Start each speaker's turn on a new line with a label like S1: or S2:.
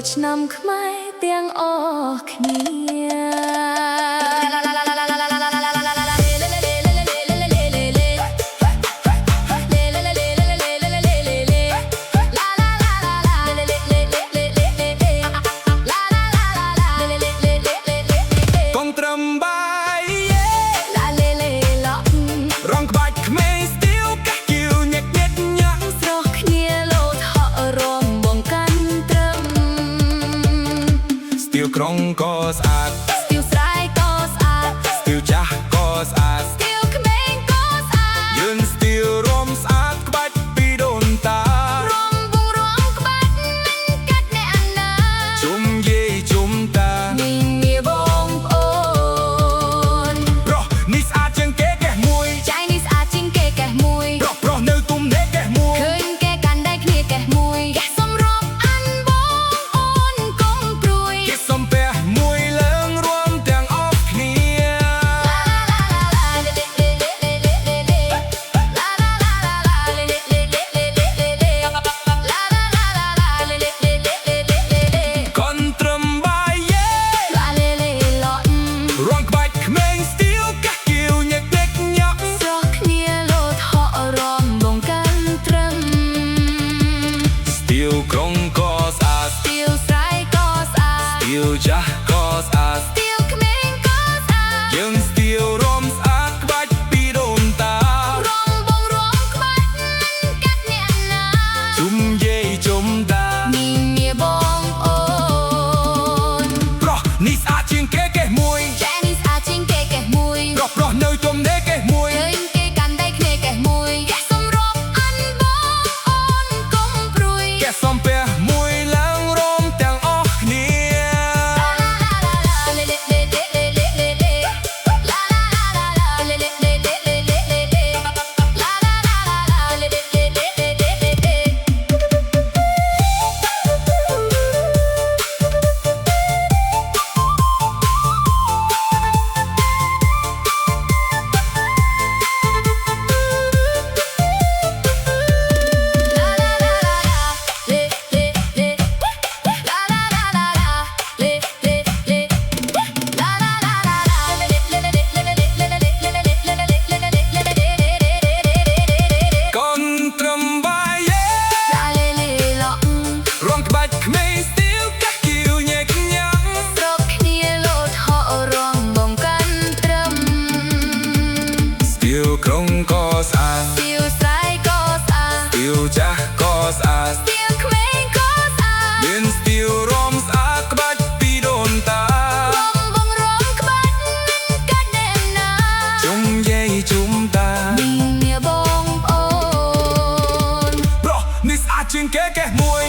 S1: ឆ្នាំខ្មែរទាំងអស់គ្នា
S2: ក្រុងក៏ស្អាត
S1: ស្ទៀវស្រែក៏ស្អាត
S2: ស្ទៀវចាស់ក៏ស្អាត
S1: ស្ទៀវក្មេងក៏ស្អាត
S2: យើងស្ទៀវរំស្អាតក្បាច់ពីដូនតា
S1: រំវងរំក្បាច់មិនកាត់អ្នកណា
S2: ជុំយាយជុំតា
S1: មីមីបងប្អូន
S2: ប្រុសនេះស្អាតជាងគេកេះមួយ
S1: ចៃនេះស្អាតជាងគេកេះមួយ
S2: ប្រុសនៅទុំនេះកេះមួយ
S1: ឃើញគេកាន់ដៃគ្នាកេះមួយកេះសំរំអានបងអូនកុំព្រួយ
S2: គេសំពះមួយឡើងរួមទាំងអស់គ្នាកូនត្រឹមបាយយេ
S1: ឡាលេលេឡត់
S2: រងក្បាច់ក្មេងស្ទៀវកាស់គៀវញឹកញឹកញាក់
S1: ស្រស់គ្នាលោតហក់រំបងកាន់ត្រឹម
S2: ស្ទៀវក្រុងក៏ស្អាត
S1: ស្ទៀវស្រែក៏ស្អាត
S2: ស្ទៀវចាស់ក៏ស្អាត
S1: ស្ទៀវក្មេងក៏ស្អាត
S2: យើងស្ទៀវរំស្អាតក្បាច់ពីដូនតា
S1: រំបងរំក្បាច់មិនកាត់អ្នកណា
S2: ជុំយាយជុំតា
S1: មីមីបងអូន
S2: ប្រុសនេះស្អាតជាងគេកេះមួយ
S1: ចែនេះស្អាតជាងគេកេះមួយ
S2: ប្រុសនៅទុំនេះកេះមួយ
S1: ឃើញគេកាន់ដៃគ្នាកេះមួយកេះសំរំអានបងអូនកុំព្រួយក
S2: េះសំពះមួយឡើងរំទាំងអស់គ្នាក្រុងក៏ស្អាត
S1: ស្ទៀវស្រែក៏ស្អាត
S2: ស្ទៀវចាស់ក៏ស្អាត
S1: ស្ទៀវក្មេងក៏ស្អាត
S2: មានស្ទៀវរំស្អាតក្បាច់ពីដូនតា
S1: រំបងរំក្បាច់មិនកាត់អ្នកណា
S2: ជុំយាយជុំតា
S1: មីមីបងប្អូន
S2: ប្រុសនេះស្អាតជាងគេកេះមួយ